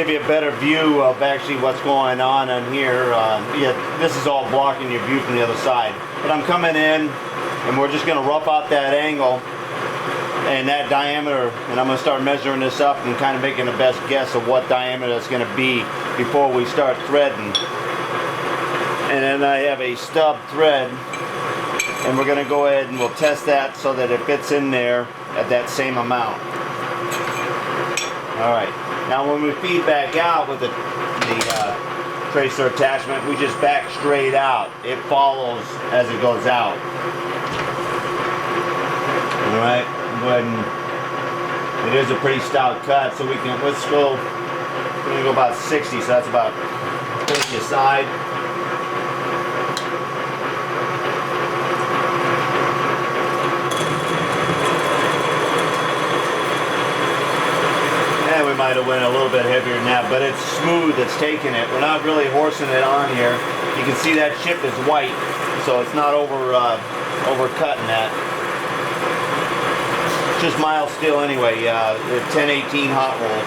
give you a better view of actually what's going on here. Yeah, this is all blocking your view from the other side. But I'm coming in, and we're just going to rough out that angle and that diameter, and I'm going to start measuring this up and kind of making the best guess of what diameter that's going to be before we start threading. And then I have a stub thread, and we're going to go ahead and we'll test that so that it fits in there at that same amount. Alright, now when we feed back out with the tracer attachment, we just back straight out. It follows as it goes out. Alright, go ahead and it is a pretty stout cut, so we can, let's go, we're going to go about 60, so that's about 50 aside. We might have went a little bit heavier than that, but it's smooth, it's taking it. We're not really horsing it on here. You can see that chip is white, so it's not overcutting that. It's just mild steel anyway, 1018 hot roll.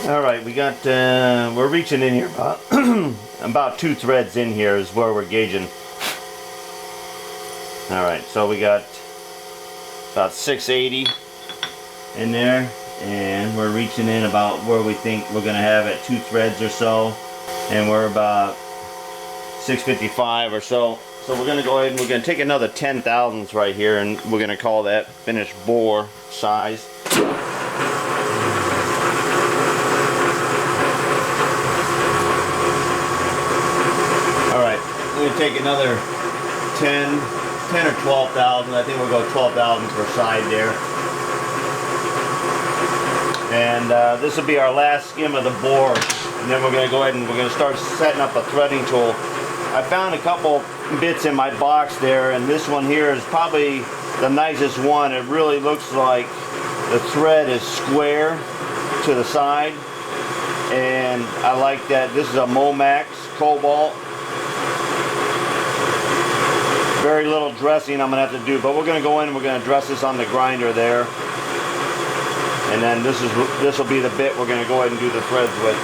Alright, we got, we're reaching in here about 2 threads in here is where we're gauging. Alright, so we got about 680 in there, and we're reaching in about where we think we're going to have it, 2 threads or so, and we're about 655 or so. So we're going to go ahead and we're going to take another 10 thousandths right here, and we're going to call that finished bore size. We're going to take another 10 or 12 thousand. I think we'll go 12 thousand per side there. And this will be our last skim of the bore. And then we're going to go ahead and we're going to start setting up a threading tool. I found a couple bits in my box there, and this one here is probably the nicest one. It really looks like the thread is square to the side. And I like that. This is a Momax Cobalt. Very little dressing I'm going to have to do, but we're going to go in and we're going to dress this on the grinder there. And then this will be the bit we're going to go ahead and do the threads with.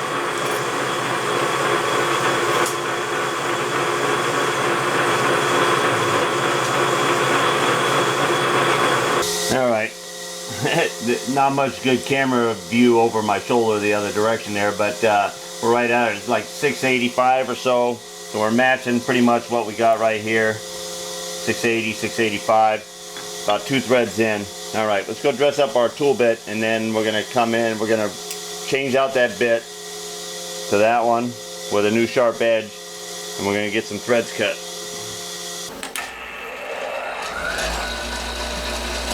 Alright, not much good camera view over my shoulder the other direction there, but we're right at it. It's like 685 or so, so we're matching pretty much what we got right here. 680, 685, about 2 threads in. Alright, let's go dress up our tool bit, and then we're going to come in, we're going to change out that bit to that one with a new sharp edge, and we're going to get some threads cut.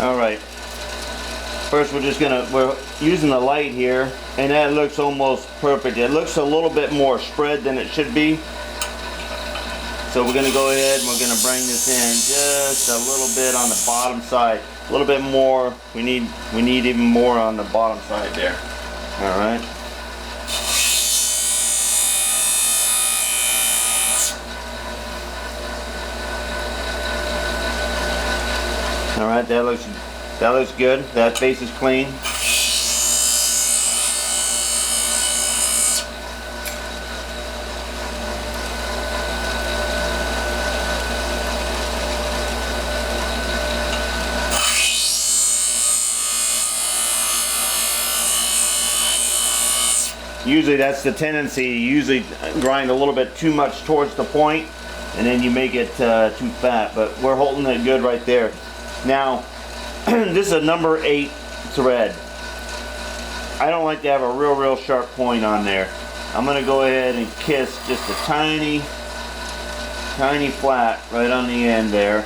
Alright, first we're using the light here, and that looks almost perfect. It looks a little bit more spread than it should be. So we're going to go ahead and we're going to bring this in just a little bit on the bottom side. A little bit more. We need even more on the bottom side there. Alright. Alright, that looks good. That face is clean. Usually that's the tendency. You usually grind a little bit too much towards the point, and then you make it too fat, but we're holding it good right there. Now, this is a number 8 thread. I don't like to have a real sharp point on there. I'm going to go ahead and kiss just a tiny flat right on the end there.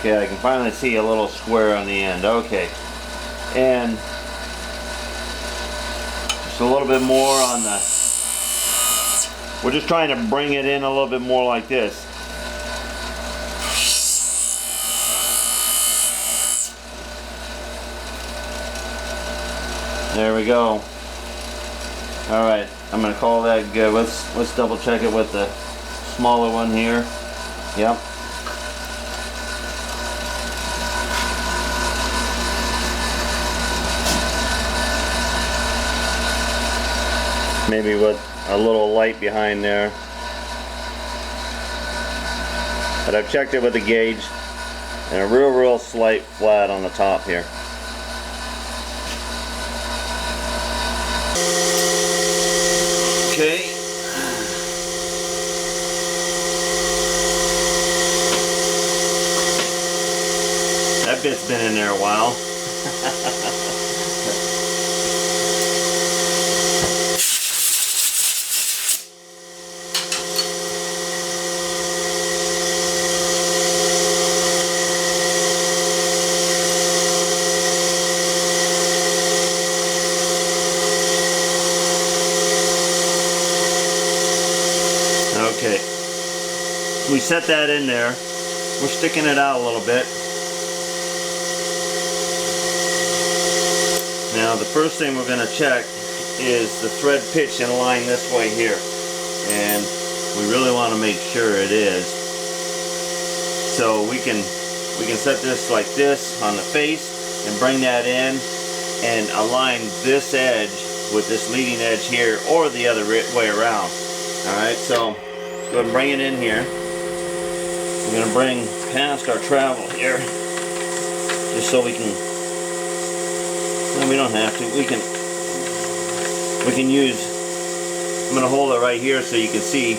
Okay, I can finally see a little square on the end. Okay, and just a little bit more on the, we're just trying to bring it in a little bit more like this. There we go. All right, I'm gonna call that good. Let's double check it with the smaller one here. Yep. Maybe with a little light behind there. But I've checked it with the gauge and a real slight flat on the top here. Okay. That bit's been in there a while. Okay, we set that in there. We're sticking it out a little bit. Now the first thing we're going to check is the thread pitch in line this way here, and we really want to make sure it is. So we can set this like this on the face and bring that in and align this edge with this leading edge here, or the other way around. Alright, so let's go ahead and bring it in here. We're going to bring past our travel here, just so we can, no, we don't have to, we can use, I'm going to hold it right here so you can see.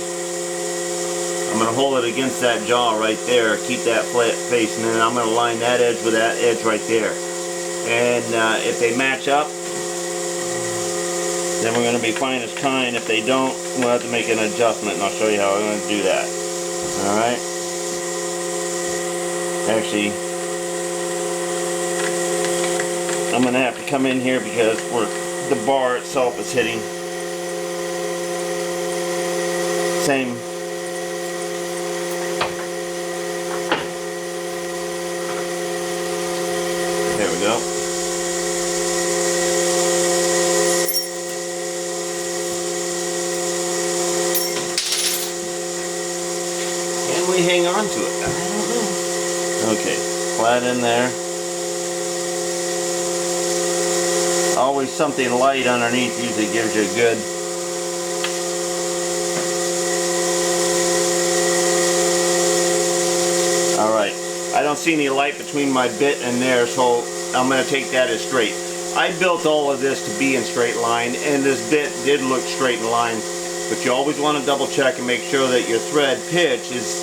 I'm going to hold it against that jaw right there, keep that flat face, and then I'm going to line that edge with that edge right there. And if they match up, then we're going to be fine as kind. If they don't, we'll have to make an adjustment, and I'll show you how I'm going to do that. Alright? Actually, I'm going to have to come in here because the bar itself is hitting. Same. There we go. Can we hang on to it? I don't know. Okay, flat in there. Always something light underneath usually gives you a good. Alright, I don't see any light between my bit and there, so I'm going to take that as straight. I built all of this to be in straight line, and this bit did look straight in line, but you always want to double check and make sure that your thread pitch is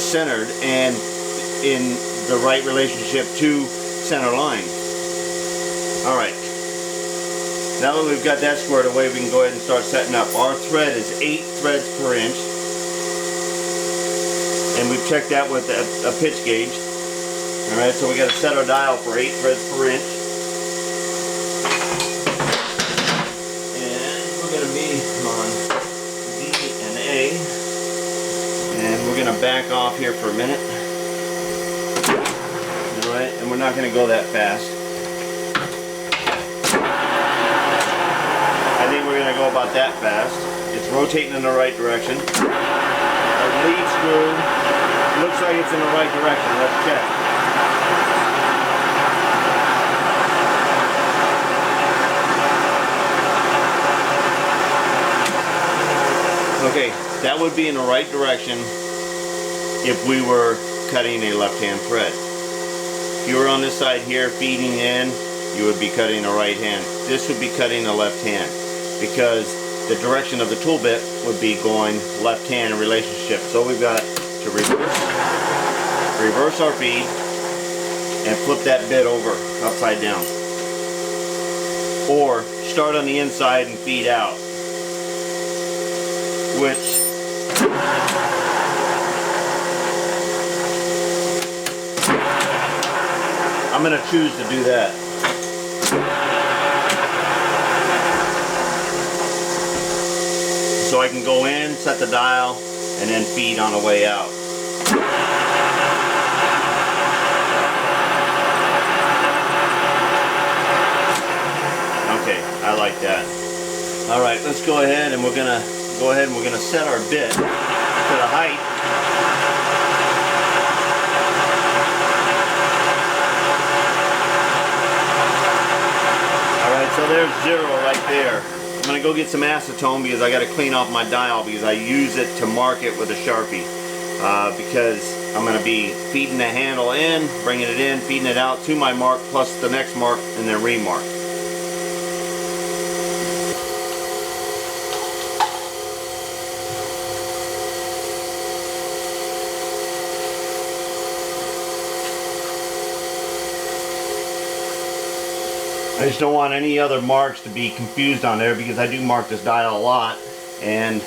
centered and in the right relationship to center line. Alright, now that we've got that squared away, we can go ahead and start setting up. Our thread is 8 threads per inch, and we've checked that with a pitch gauge. Alright, so we got to set our dial for 8 threads per inch. And we're going to be on D and A. And we're going to back off here for a minute. Alright, and we're not going to go that fast. I think we're going to go about that fast. It's rotating in the right direction. Our lead screw looks like it's in the right direction. Let's check. Okay, that would be in the right direction if we were cutting a left-hand thread. If you were on this side here feeding in, you would be cutting a right hand. This would be cutting a left hand, because the direction of the tool bit would be going left hand in relationship. So we've got to reverse our feed and flip that bit over upside down, or start on the inside and feed out, which I'm going to choose to do that. So I can go in, set the dial, and then feed on the way out. Okay, I like that. All right, let's go ahead and we're gonna set our bit to the height. All right, so there's 0 right there. I'm gonna go get some acetone because I gotta clean off my dial because I use it to mark it with a Sharpie. Because I'm gonna be feeding the handle in, bringing it in, feeding it out to my mark plus the next mark and then remark. I just don't want any other marks to be confused on there because I do mark this dial a lot, and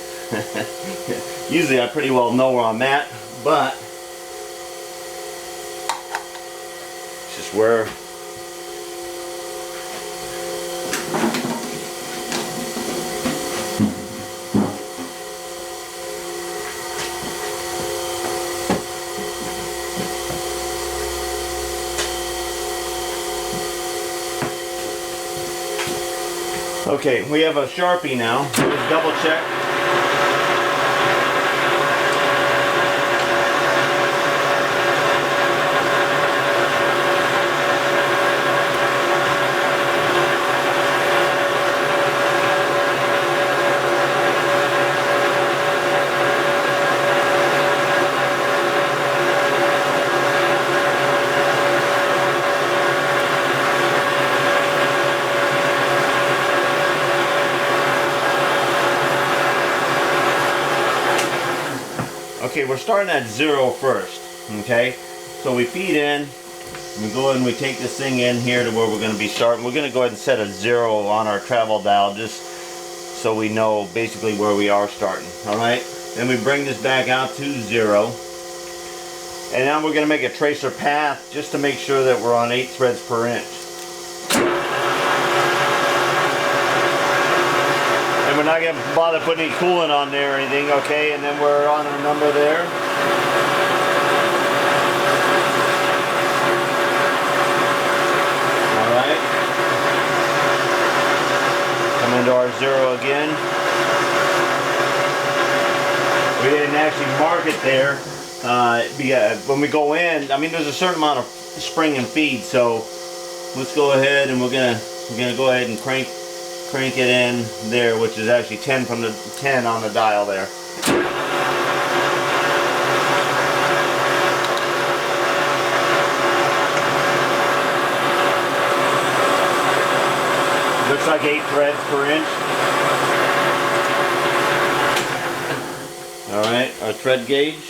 usually I pretty well know where I'm at, but it's just where okay, we have a Sharpie now. Let's double check. Okay, we're starting at 0 first, okay? So we feed in, we go ahead and we take this thing in here to where we're going to be starting. We're going to go ahead and set a 0 on our travel dial just so we know basically where we are starting, alright? Then we bring this back out to 0. And now we're going to make a tracer path just to make sure that we're on 8 threads per inch. We're not going to bother putting any coolant on there or anything, okay? And then we're on our number there. Alright. Come into our 0 again. We didn't actually mark it there. When we go in, I mean there's a certain amount of spring and feed, so let's go ahead and we're gonna go ahead and crank it in there, which is actually 10 from the 10 on the dial there. Looks like 8 threads per inch. Alright, our thread gauge.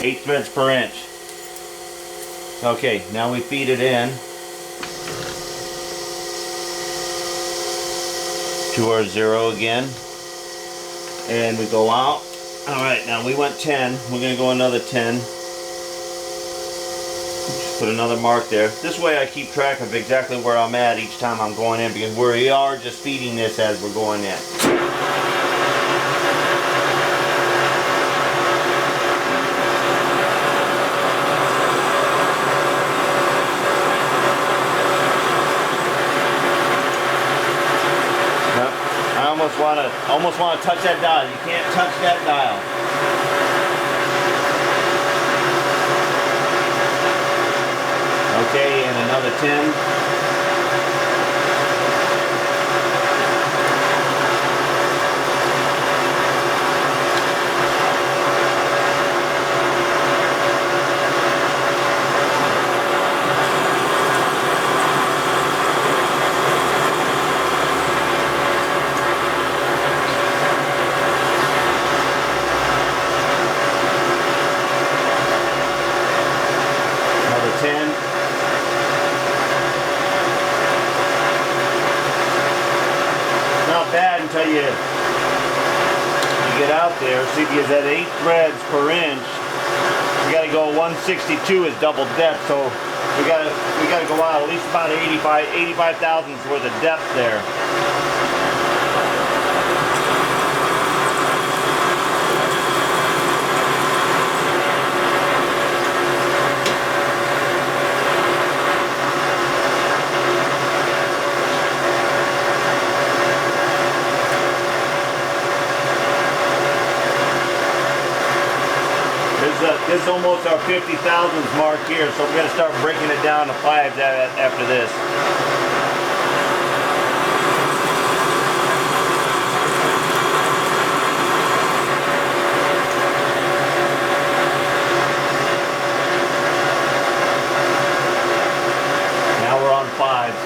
Eight threads per inch. Okay, now we feed it in to our 0 again, and we go out. Alright, now we went 10, we're going to go another 10. Just put another mark there. This way I keep track of exactly where I'm at each time I'm going in, because we are just feeding this as we're going in. Almost want to touch that dial. You can't touch that dial. Okay, and another 10. Bad until you get out there. See, because at 8 threads per inch, 162 is double depth, so we gotta go out at least about 85 thousandths worth of depth there. This is almost our 50 thousandths mark here, so we're going to start breaking it down to 5s after this. Now we're on 5s.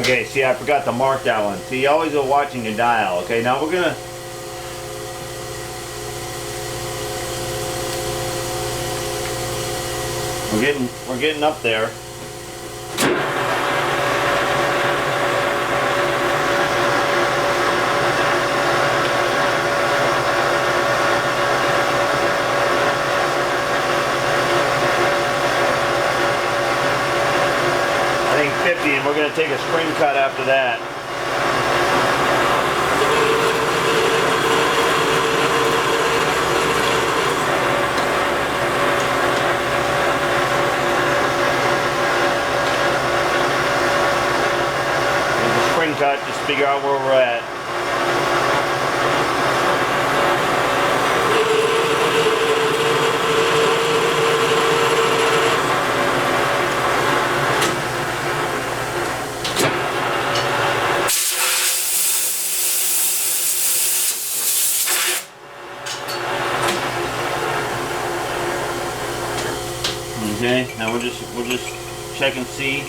Okay, see, I forgot to mark that one. See, you always go watching your dial. Okay, now we're getting up there. I think 50, and we're going to take a spring cut after that. Cut, just figure out where we're at. Okay, now we'll just check and see.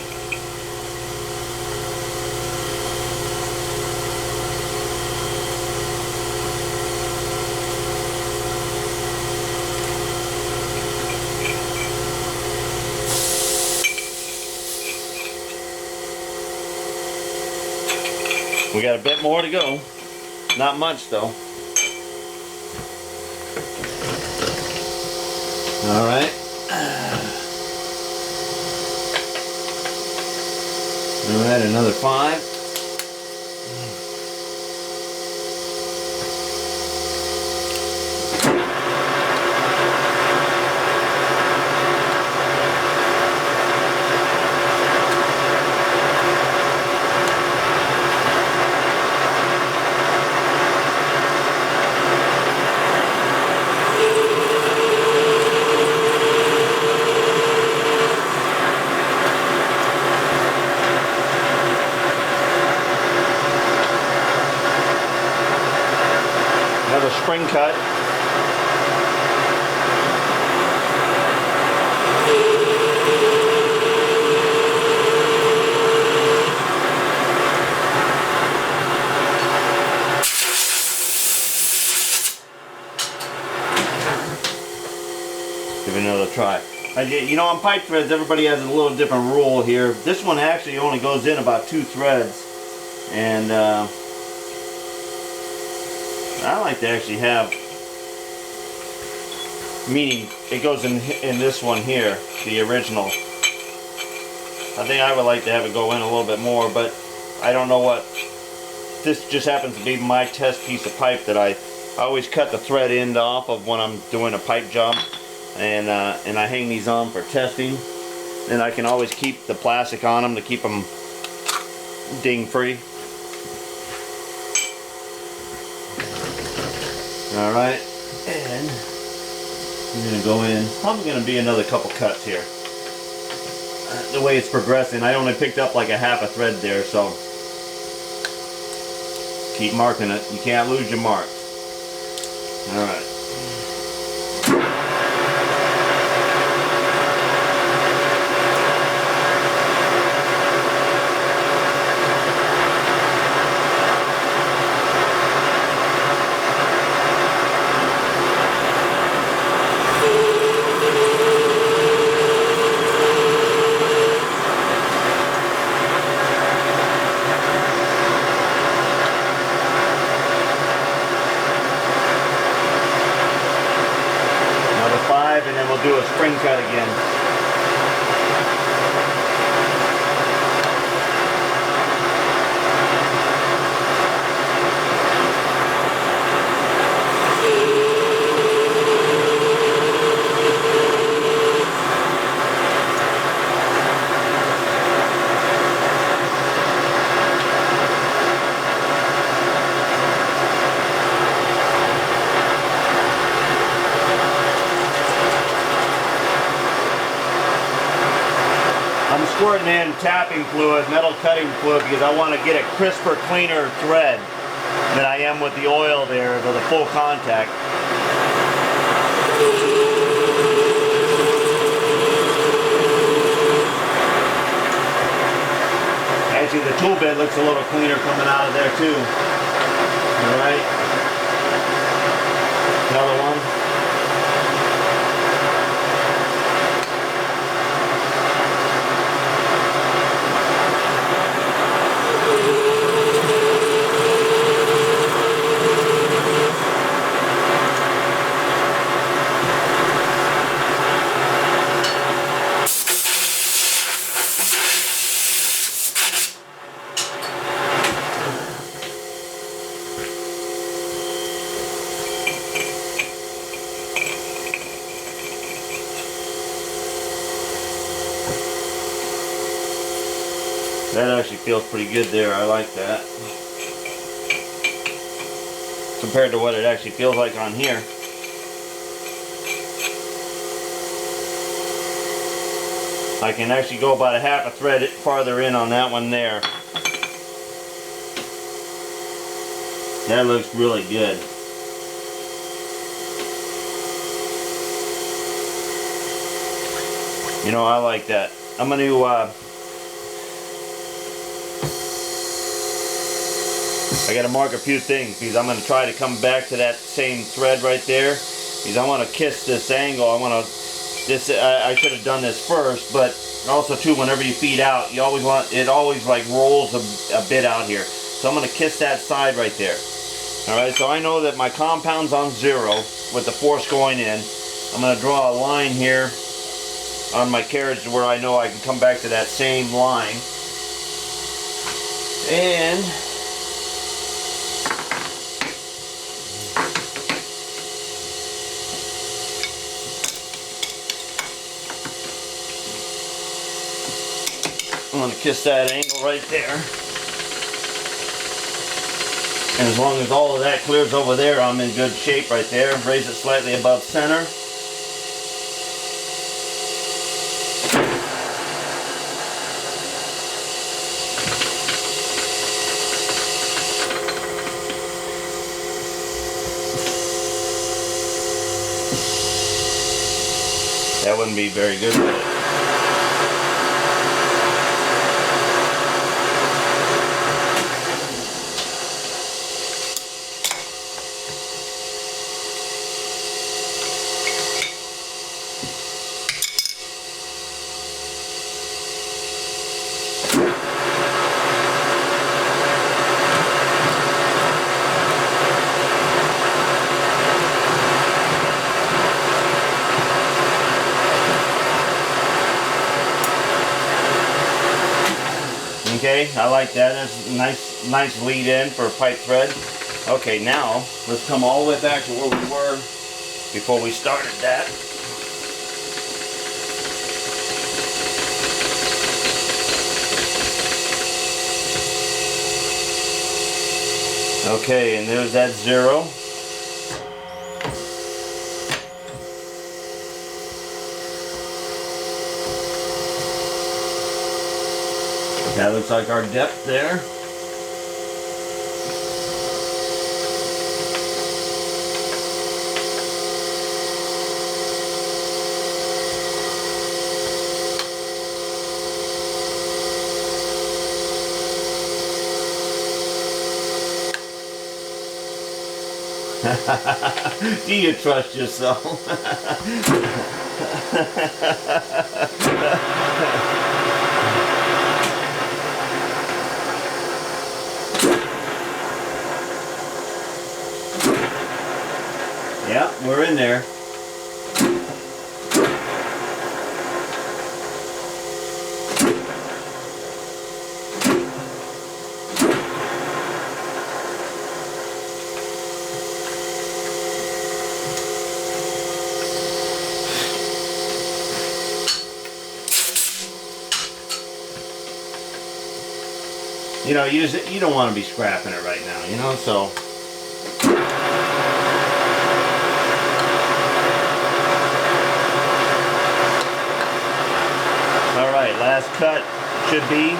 We got a bit more to go. Not much though. All right. All right, another 5. Another spring cut. another try. You know, on pipe threads, everybody has a little different rule here. This one actually only goes in about 2 threads, and I like to actually have, meaning it goes in this one here, the original. I think I would like to have it go in a little bit more, but I don't know what. This just happens to be my test piece of pipe that I always cut the thread end off of when I'm doing a pipe job, and I hang these on for testing. And I can always keep the plastic on them to keep them ding free. All right, and I'm gonna go in. Probably gonna be another couple cuts here. The way it's progressing, I only picked up like a half a thread there, so keep marking it. You can't lose your marks. All right. And then we'll do a spring cut again. I'm squirting in tapping fluid, metal cutting fluid, because I want to get a crisper, cleaner thread than I am with the oil there, with the full contact. Actually, the tool bed looks a little cleaner coming out of there too. All right, another one. That actually feels pretty good there. I like that. Compared to what it actually feels like on here. I can actually go about a half a thread farther in on that one there. That looks really good. You know, I like that. I'm going to I got to mark a few things, because I'm going to try to come back to that same thread right there, because I want to kiss this angle. I want to, I should have done this first, but also too, whenever you feed out, you always want, it always like rolls a bit out here. So I'm going to kiss that side right there. Alright, so I know that my compound's on 0 with the force going in. I'm going to draw a line here on my carriage where I know I can come back to that same line. And I'm going to kiss that angle right there. And as long as all of that clears over there, I'm in good shape right there. Raise it slightly above center. That wouldn't be very good with it. Okay, I like that. That's a nice lead in for a pipe thread. Okay, now let's come all the way back to where we were before we started that. Okay, and there's that 0. That looks like our depth there. Do you trust yourself? Yeah, we're in there. You know, you don't want to be scrapping it right now, you know, so. All right, last cut should be.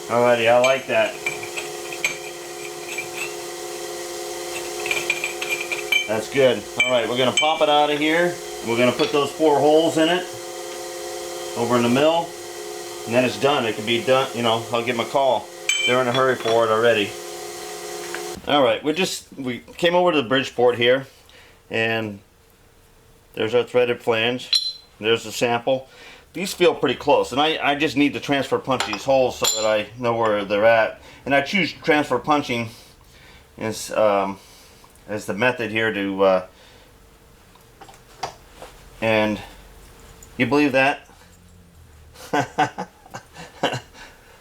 Alrighty, I like that. That's good. Alright, we're going to pop it out of here. We're going to put those 4 holes in it over in the mill. And then it's done. It can be done, you know, I'll give them a call. They're in a hurry for it already. Alright, we came over to the Bridgeport here. And there's our threaded flange. There's the sample. These feel pretty close, and I just need to transfer punch these holes so that I know where they're at. And I choose transfer punching as the method here to, and you believe that?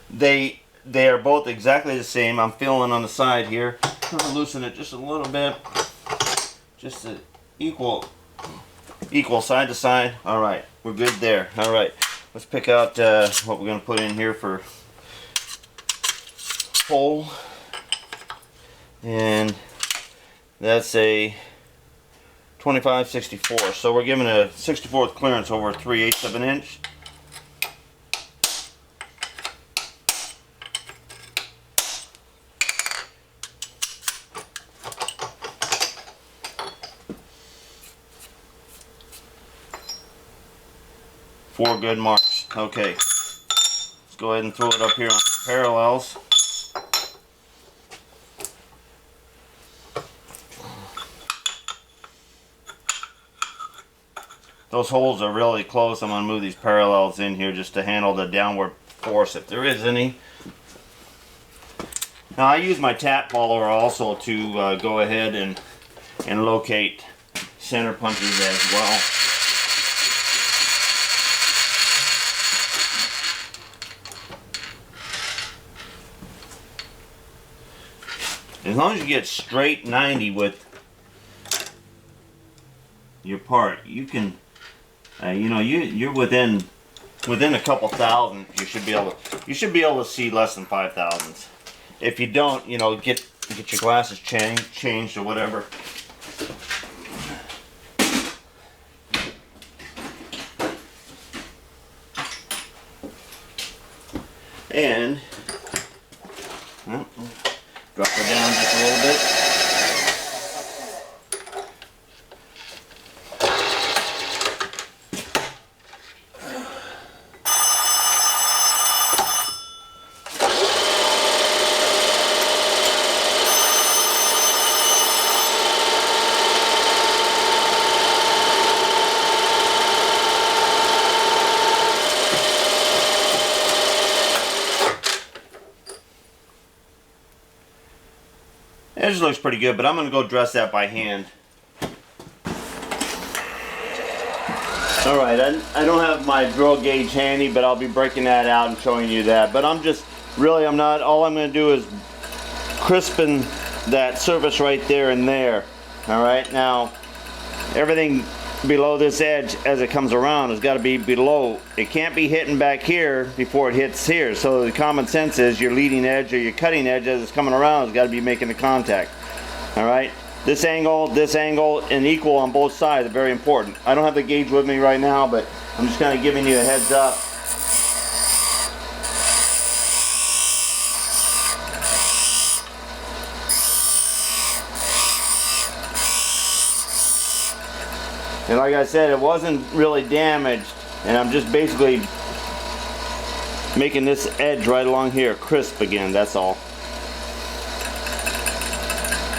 They are both exactly the same. I'm feeling on the side here. I'm gonna loosen it just a little bit, just to equal side to side. All right. We're good there. Alright, let's pick out what we're going to put in here for hole. And that's a 25/64. So we're giving a 64th clearance over 3/8 of an inch. Four good marks. Okay, let's go ahead and throw it up here on parallels. Those holes are really close. I'm going to move these parallels in here just to handle the downward force if there is any. Now I use my tap follower also to go ahead and locate center punches as well. As long as you get straight 90 with your part, you can, you know, you're within a couple thousand. You should be able to see less than 5 thousandths. If you don't, you know, get your glasses changed or whatever. And well, drop her down just a little bit. Edge looks pretty good, but I'm going to go dress that by hand. Alright, I don't have my drill gauge handy, but I'll be breaking that out and showing you that. But I'm not, all I'm going to do is crispen that surface right there and there. Alright, now everything below this edge as it comes around has got to be below. It can't be hitting back here before it hits here. So the common sense is your leading edge or your cutting edge as it's coming around has got to be making the contact. Alright. This angle, and equal on both sides are very important. I don't have the gauge with me right now, but I'm just kind of giving you a heads up. And like I said, it wasn't really damaged, and I'm just basically making this edge right along here crisp again, that's all.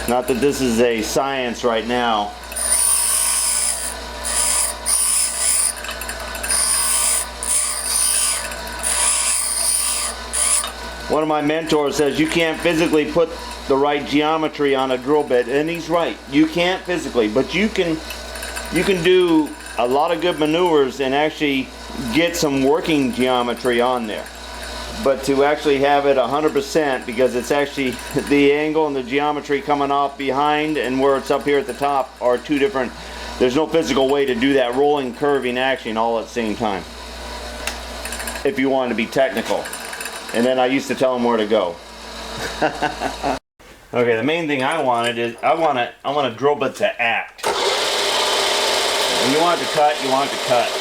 Not that this is a science right now. One of my mentors says you can't physically put the right geometry on a drill bit, and he's right. You can't physically, but you can do a lot of good maneuvers and actually get some working geometry on there. But to actually have it 100%, because it's actually the angle and the geometry coming off behind and where it's up here at the top are two different. There's no physical way to do that rolling, curving action all at the same time, if you want to be technical. And then I used to tell them where to go. Okay, the main thing I wanted is I want a drill bit to act. When you want it to cut, you want it to cut.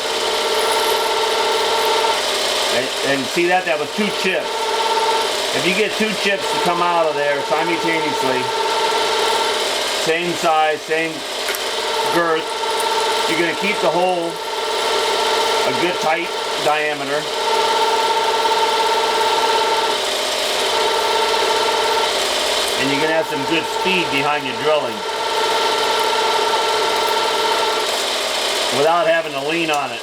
And see that was 2 chips. If you get 2 chips to come out of there simultaneously, same size, same girth, you're going to keep the hole a good tight diameter. And you're going to have some good speed behind your drilling without having to lean on it.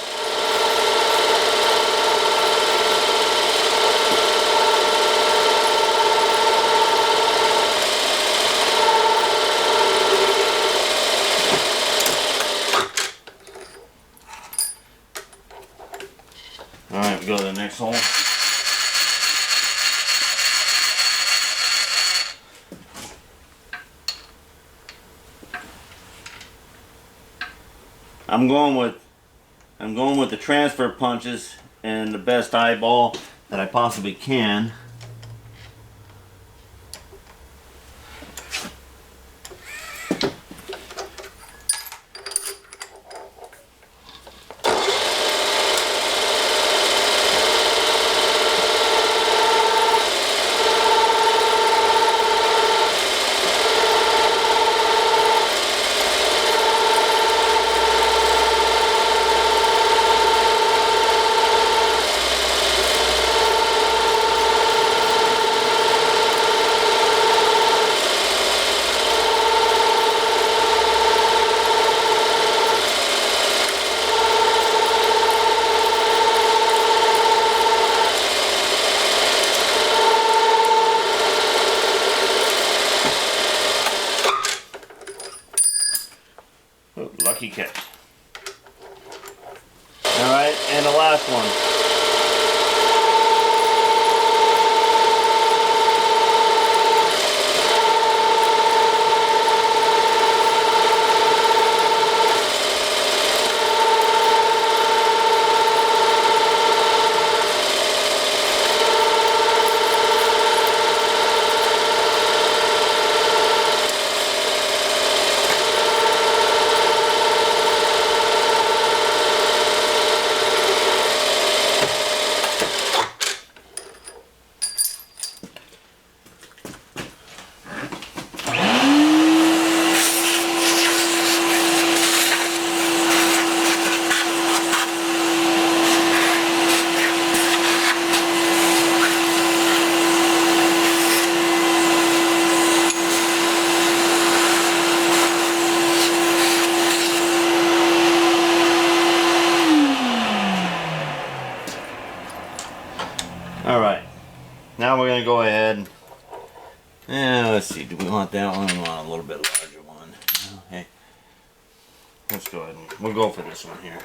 Alright, we go to the next hole. I'm going with the transfer punches and the best eyeball that I possibly can. Lucky catch. Alright, and the last one. Alright, now we're going to go ahead Let's see, do we want that one? We want a little bit larger one. Okay. Let's go ahead and we'll go for this one here.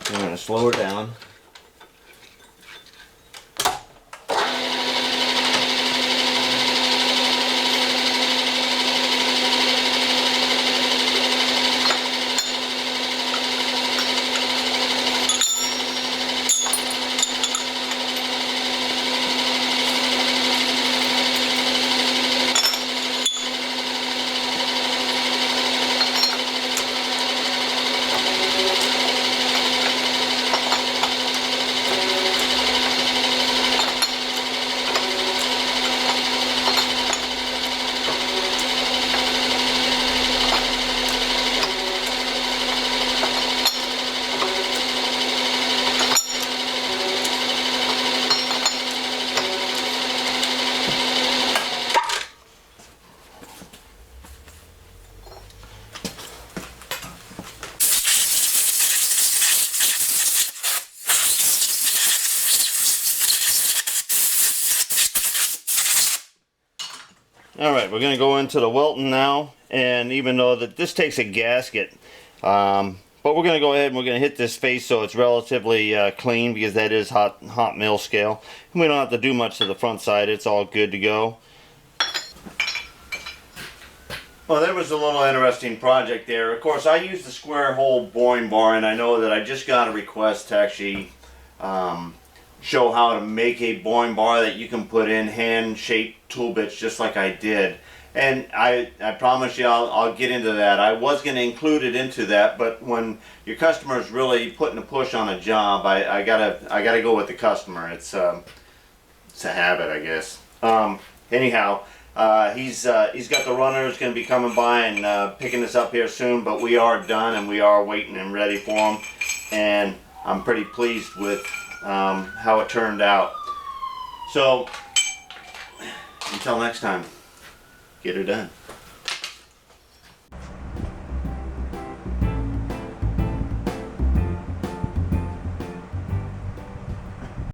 I'm going to slow her down. Alright, we're going to go into the welting now, and even though that this takes a gasket, but we're going to go ahead and we're going to hit this face so it's relatively clean, because that is hot mill scale. And we don't have to do much to the front side, it's all good to go. Well, there was a little interesting project there. Of course, I used the square hole boring bar, and I know that I just got a request to actually show how to make a boring bar that you can put in hand-shaped tool bits just like I did. And I promise you I'll get into that. I was going to include it into that, but when your customer is really putting a push on a job, I gotta go with the customer. It's a habit, I guess. Anyhow, he's got the runners going to be coming by and picking this up here soon, but we are done and we are waiting and ready for him, and I'm pretty pleased with how it turned out. So until next time, get her done.